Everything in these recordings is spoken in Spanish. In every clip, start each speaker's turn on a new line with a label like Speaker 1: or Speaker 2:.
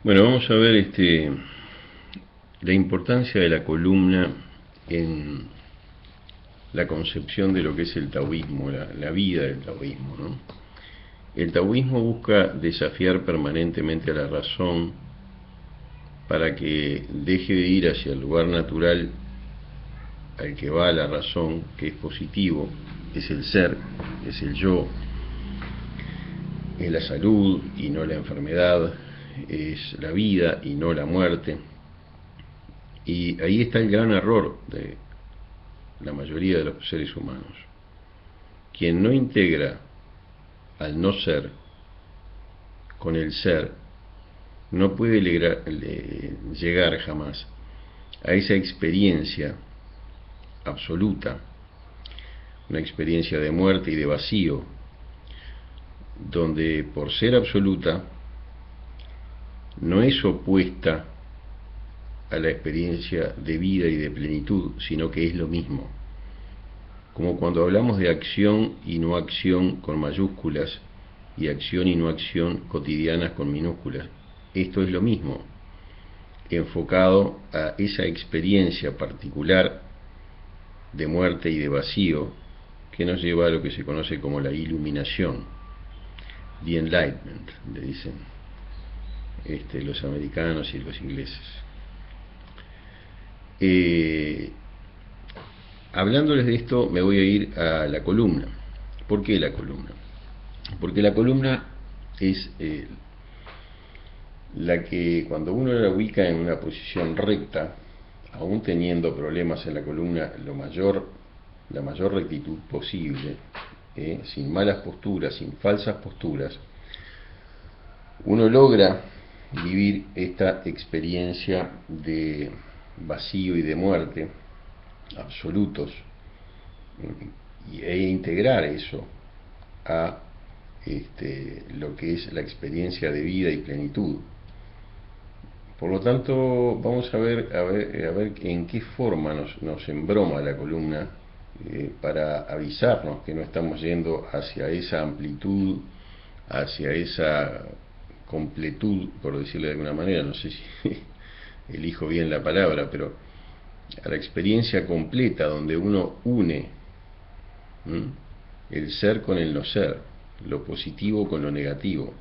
Speaker 1: Bueno, vamos a ver la importancia de la columna en la concepción de lo que es el taoísmo, la vida del taoísmo, ¿no? El taoísmo busca desafiar permanentemente a la razón para que deje de ir hacia el lugar natural al que va la razón, que es positivo, es el ser, es el yo, es la salud y no la enfermedad, es la vida y no la muerte. Y ahí está el gran error de la mayoría de los seres humanos. Quien no integra al no ser con el ser no puede llegar jamás a esa experiencia absoluta, una experiencia de muerte y de vacío, donde por ser absoluta no es opuesta a la experiencia de vida y de plenitud, sino que es lo mismo. Como cuando hablamos de acción y no acción con mayúsculas y acción y no acción cotidianas con minúsculas. Esto es lo mismo, enfocado a esa experiencia particular de muerte y de vacío que nos lleva a lo que se conoce como la iluminación, the enlightenment, le dicen los americanos y los ingleses. Hablándoles de esto, me voy a ir a la columna. ¿Por qué la columna? Porque la columna es la que cuando uno la ubica en una posición recta, aún teniendo problemas en la columna, la mayor rectitud posible, sin malas posturas, sin falsas posturas, uno logra vivir esta experiencia de vacío y de muerte absolutos, e integrar eso a lo que es la experiencia de vida y plenitud. Por lo tanto, vamos a ver en qué forma nos embroma la columna para avisarnos que no estamos yendo hacia esa amplitud, hacia esa completud, por decirlo de alguna manera, no sé si elijo bien la palabra, pero a la experiencia completa donde uno une el ser con el no ser, lo positivo con lo negativo,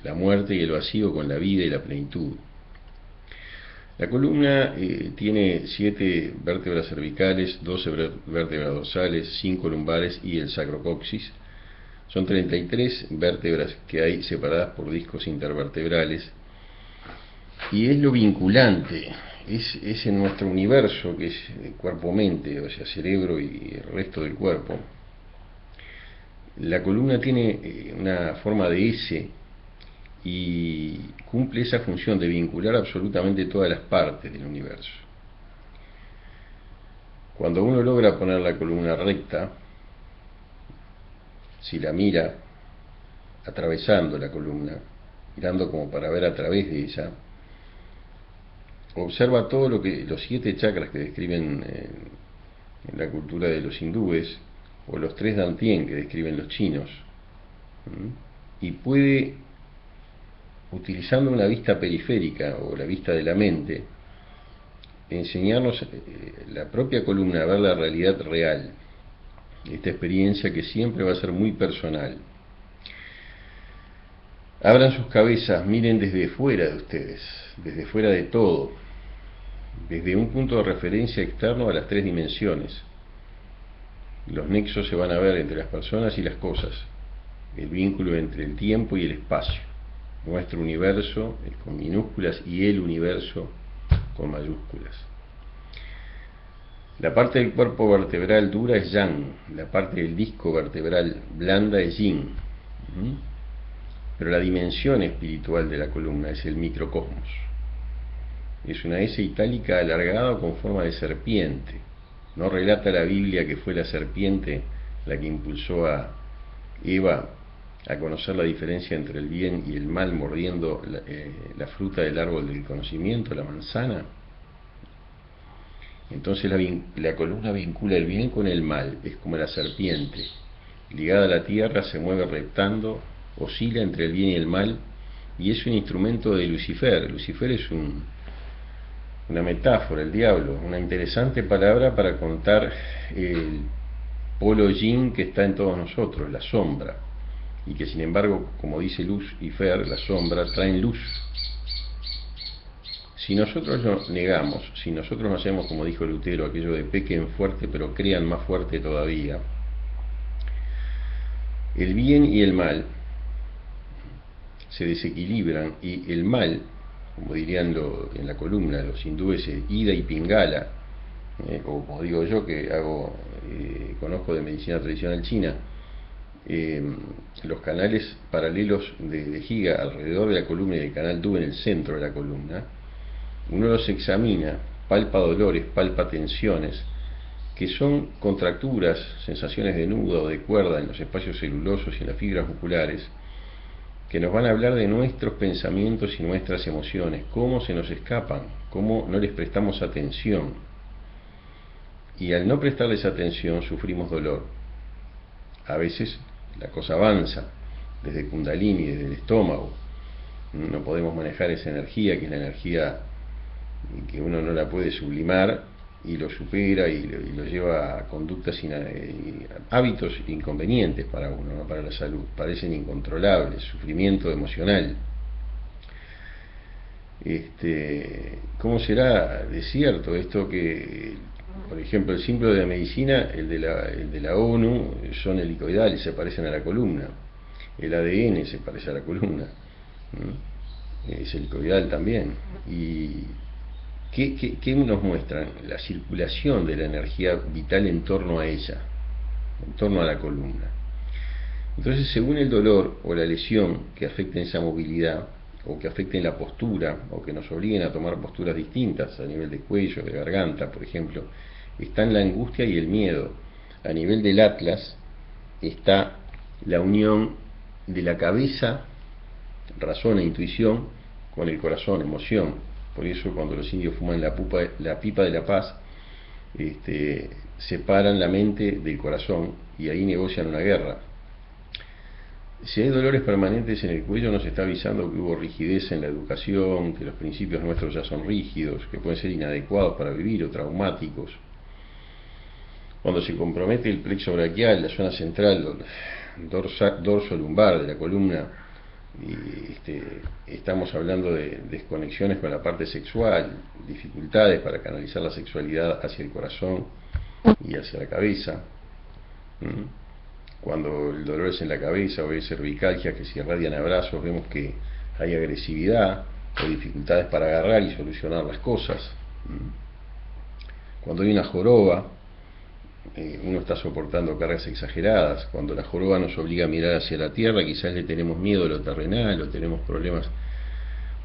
Speaker 1: la muerte y el vacío con la vida y la plenitud. La columna tiene 7 vértebras cervicales, 12 vértebras dorsales, 5 lumbares y el sacrocoxis. Son 33 vértebras que hay separadas por discos intervertebrales, y es lo vinculante, es en nuestro universo, que es cuerpo-mente, o sea, cerebro y el resto del cuerpo. La columna tiene una forma de S y cumple esa función de vincular absolutamente todas las partes del universo. Cuando uno logra poner la columna recta, si la mira atravesando la columna, mirando como para ver a través de ella, observa todo lo que los 7 chakras que describen en la cultura de los hindúes, o los 3 dantien que describen los chinos, y puede, utilizando una vista periférica o la vista de la mente, enseñarnos la propia columna a ver la realidad real, esta experiencia que siempre va a ser muy personal. Abran sus cabezas, miren desde fuera de ustedes, desde fuera de todo, desde un punto de referencia externo a las 3 dimensiones. Los nexos se van a ver entre las personas y las cosas, el vínculo entre el tiempo y el espacio, nuestro universo con minúsculas y el universo con mayúsculas. La parte del cuerpo vertebral dura es yang, la parte del disco vertebral blanda es yin, pero la dimensión espiritual de la columna es el microcosmos. Es una S itálica alargada o con forma de serpiente. ¿No relata la Biblia que fue la serpiente la que impulsó a Eva a conocer la diferencia entre el bien y el mal mordiendo la fruta del árbol del conocimiento, la manzana? Entonces la columna vincula el bien con el mal, es como la serpiente, ligada a la tierra, se mueve reptando, oscila entre el bien y el mal, y es un instrumento de Lucifer. Lucifer es una metáfora, el diablo, una interesante palabra para contar el polo yin que está en todos nosotros, la sombra, y que sin embargo, como dice Lucifer, la sombra traen luz. Si nosotros lo negamos, si nosotros no hacemos, como dijo Lutero, aquello de pequen fuerte pero crean más fuerte todavía, el bien y el mal se desequilibran, y el mal, como dirían en la columna los hindúes, Ida y Pingala, o como digo yo que conozco de medicina tradicional china, los canales paralelos de Giga alrededor de la columna y el canal Du en el centro de la columna, uno los examina, palpa dolores, palpa tensiones, que son contracturas, sensaciones de nudo o de cuerda en los espacios celulosos y en las fibras musculares, que nos van a hablar de nuestros pensamientos y nuestras emociones, cómo se nos escapan, cómo no les prestamos atención. Y al no prestarles atención sufrimos dolor. A veces la cosa avanza desde Kundalini, desde el estómago. No podemos manejar esa energía, que es la energía que uno no la puede sublimar, y lo supera y lo lleva a conductas, hábitos inconvenientes para uno, ¿no? Para la salud, parecen incontrolables, sufrimiento emocional. ¿Cómo será de cierto esto que, por ejemplo, el símbolo de la medicina, el de la ONU, son helicoidales, se parecen a la columna, el ADN se parece a la columna, es helicoidal también, y ¿qué nos muestran? La circulación de la energía vital en torno a ella, en torno a la columna. Entonces, según el dolor o la lesión que afecten esa movilidad, o que afecten la postura, o que nos obliguen a tomar posturas distintas a nivel de cuello, de garganta, por ejemplo, están la angustia y el miedo. A nivel del Atlas está la unión de la cabeza, razón e intuición, con el corazón, emoción. Por eso cuando los indios fuman la pipa de la paz, separan la mente del corazón y ahí negocian una guerra. Si hay dolores permanentes en el cuello, nos está avisando que hubo rigidez en la educación, que los principios nuestros ya son rígidos, que pueden ser inadecuados para vivir o traumáticos. Cuando se compromete el plexo braquial, la zona central, dorso lumbar de la columna, estamos hablando de desconexiones con la parte sexual, dificultades para canalizar la sexualidad hacia el corazón y hacia la cabeza. Cuando el dolor es en la cabeza o hay cervicalgias que se irradian a brazos, vemos que hay agresividad o dificultades para agarrar y solucionar las cosas. Cuando hay una joroba, uno está soportando cargas exageradas. Cuando la joroba nos obliga a mirar hacia la tierra, quizás le tenemos miedo a lo terrenal, o tenemos problemas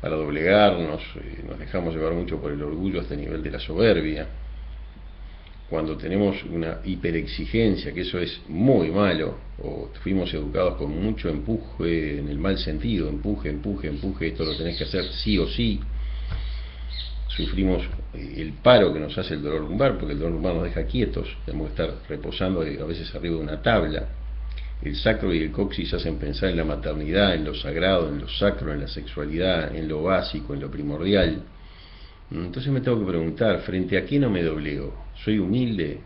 Speaker 1: para doblegarnos, nos dejamos llevar mucho por el orgullo hasta el nivel de la soberbia. Cuando tenemos una hiperexigencia, que eso es muy malo, o fuimos educados con mucho empuje, en el mal sentido, empuje, esto lo tenés que hacer sí o sí, sufrimos el paro que nos hace el dolor lumbar, porque el dolor lumbar nos deja quietos, tenemos que estar reposando a veces arriba de una tabla. El sacro y el coxis hacen pensar en la maternidad, en lo sagrado, en lo sacro, en la sexualidad, en lo básico, en lo primordial. Entonces me tengo que preguntar, ¿frente a qué no me doblego? ¿Soy humilde?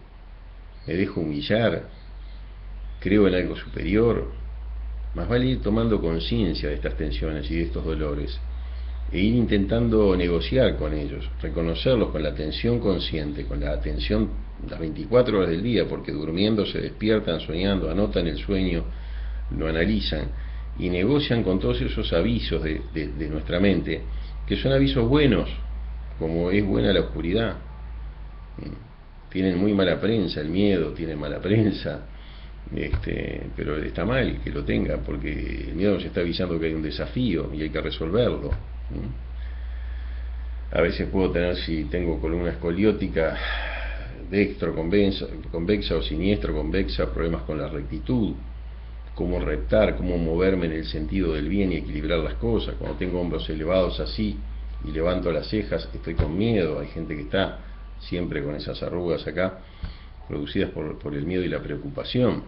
Speaker 1: ¿Me dejo humillar? ¿Creo en algo superior? Más vale ir tomando conciencia de estas tensiones y de estos dolores, e ir intentando negociar con ellos, reconocerlos con la atención consciente, con la atención las 24 horas del día, porque durmiendo se despiertan, soñando, anotan el sueño, lo analizan y negocian con todos esos avisos de nuestra mente, que son avisos buenos, como es buena la oscuridad. Tienen muy mala prensa, el miedo tiene mala prensa, pero está mal que lo tenga, porque el miedo nos está avisando que hay un desafío y hay que resolverlo. A veces puedo tener, si tengo columna escoliótica, dextro convexa o siniestro convexa, problemas con la rectitud, cómo reptar, cómo moverme en el sentido del bien y equilibrar las cosas. Cuando tengo hombros elevados así y levanto las cejas, estoy con miedo. Hay gente que está siempre con esas arrugas acá, producidas por el miedo y la preocupación.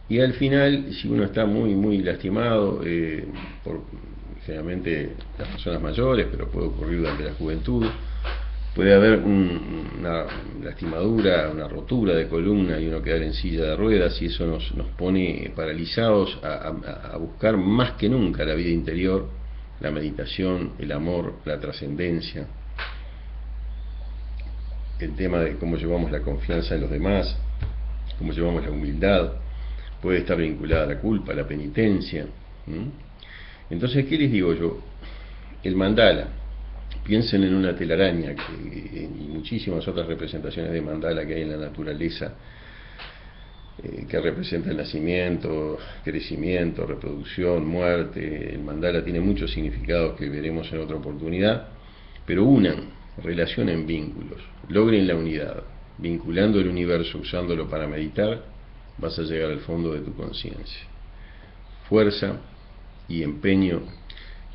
Speaker 1: Y al final, si uno está muy lastimado por generalmente las personas mayores, pero puede ocurrir durante la juventud. Puede haber una lastimadura, una rotura de columna y uno quedar en silla de ruedas, y eso nos pone paralizados a buscar más que nunca la vida interior, la meditación, el amor, la trascendencia, el tema de cómo llevamos la confianza en los demás, cómo llevamos la humildad. Puede estar vinculada a la culpa, a la penitencia. Entonces, ¿qué les digo yo? El mandala, piensen en una telaraña y muchísimas otras representaciones de mandala que hay en la naturaleza, que representa el nacimiento, crecimiento, reproducción, muerte. El mandala tiene muchos significados que veremos en otra oportunidad, pero relacionen vínculos, logren la unidad, vinculando el universo, usándolo para meditar, vas a llegar al fondo de tu conciencia. Fuerza y empeño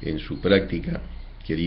Speaker 1: en su práctica, querido.